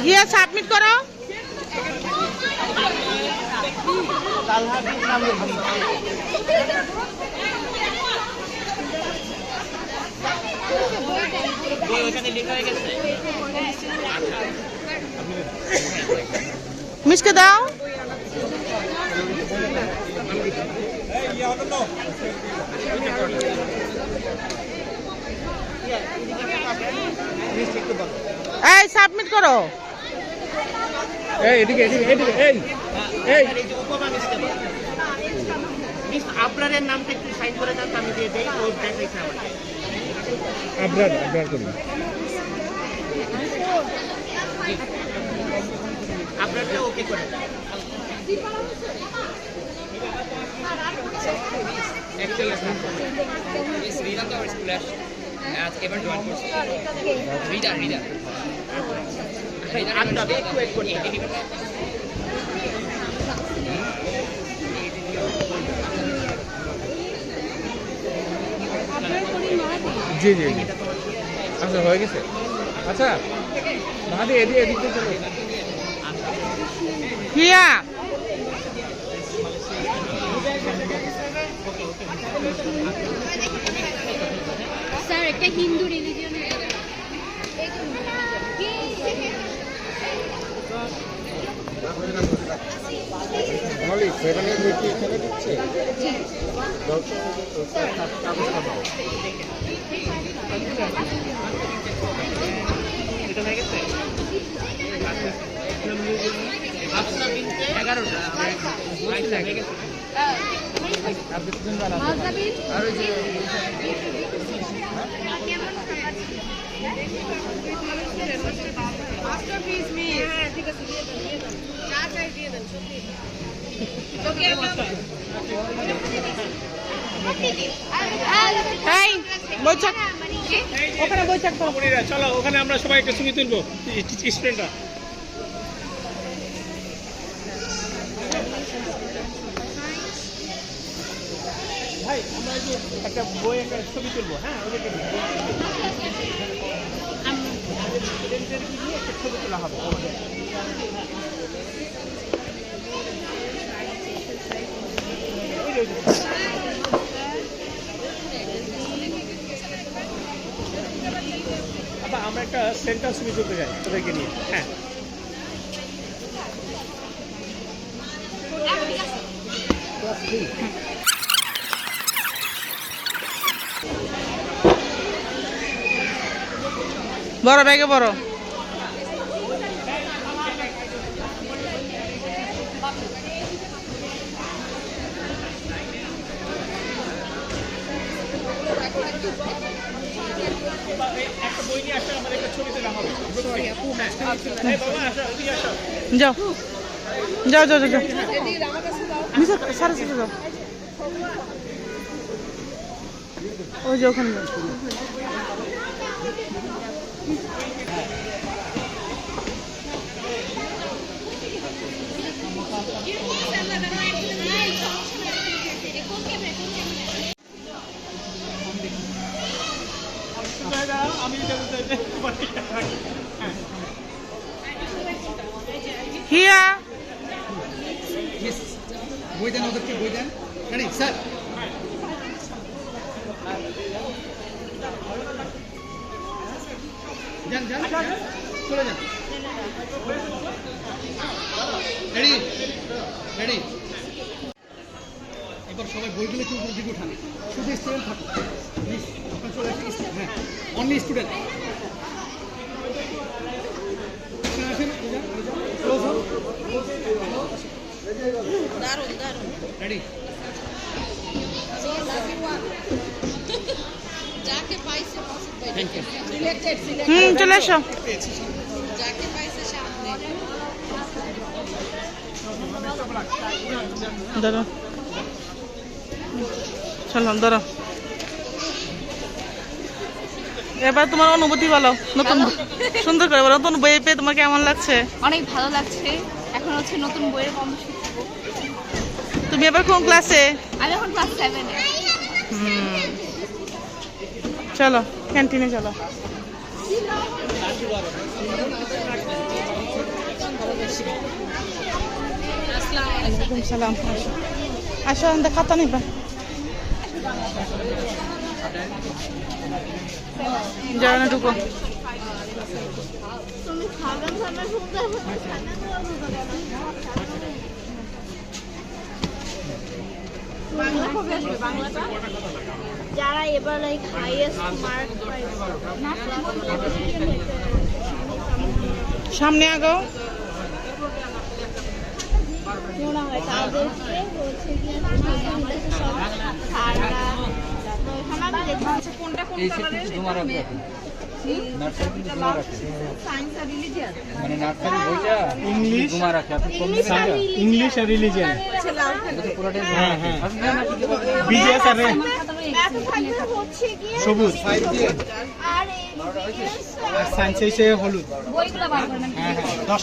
গিয়ে সাবমিট করো। মিসকে দাও। এই সাবমিট করো। আপনার নামটা একটু সাইন করে দেন, আমি দিয়ে দেই। ও দেখাইছে আমাকে আপনারটা ওকে করে দেন। জি জি জি, আচ্ছা হয়ে গেছে। আচ্ছা মাহাদি এদিক দিয়ে চলো। হিয়া স্যার একটা হিন্দু রিলিজিয়নের চলো ওখানে আমরা সবাই একটা ছবি তুলবো স্টুডেন্টরা। ভাই আমরা একটা বই একটা ছবি তুলবো। হ্যাঁ ওদেরকে স্টুডেন্টদের নিয়ে একটা ছবি তোলা হবে। আমরা একটা সেন্টার ছবি তুলতে যাই ওদেরকে নিয়ে। হ্যাঁ বড় ব্যাগে বড়। একটা বই নিয়ে আসলে আমাদের একটা ছবি তোলা হবে। যাও যাও যাও যাও সারা সাথে যাও। ওই যে ওখানে হিয়া বই দেন ওদেরকে, বই দেন। স্যার যান যান চলে যান। Ready ready. এবার সবাই বইগুলো একটু উপর দিকে উঠান, শুধু স্টুডেন্ট থাকুন প্লিজ। আপনার চলে আসে। হ্যাঁ অনলি স্টুডেন্ট। রেডি। চলে আসো। ধরো চলো ধরো। এবার তোমার অনুভূতি বলো, নতুন সুন্দর করে বলো, নতুন বই পেয়ে তোমার কেমন লাগছে? অনেক ভালো লাগছে। এখন হচ্ছে নতুন বইয়ের কর্মসূচি। তুমি এবার কোন ক্লাসে? আমি এখন ক্লাস 7 এ। চলো ক্যান্টিনে চলো। ওয়ালাইকুম সালাম। আসো আমাদের খাতা নিবা। যাও না ঢুকো। যারা এবার লাইক হাইয়েস্ট মার্ক সামনে আগো। মনে হয় তাদেরকে হচ্ছে গিয়ে সব সারা কোনটা কোন কালারের সায়েন্স আর রিলিজিয়ান মানে নার্সারি বইটা ইংলিশ ঘুমা রাখে আপনি ইংলিশ আর রিলিজিয়ান পুরোটাই হ্যাঁ হ্যাঁ বিজিএস আর ম্যাথ থাকবে হচ্ছে গিয়ে সবুজ আর এই আর সায়েন্স এসে হলুদ বইগুলো বার করেন। হ্যাঁ হ্যাঁ 10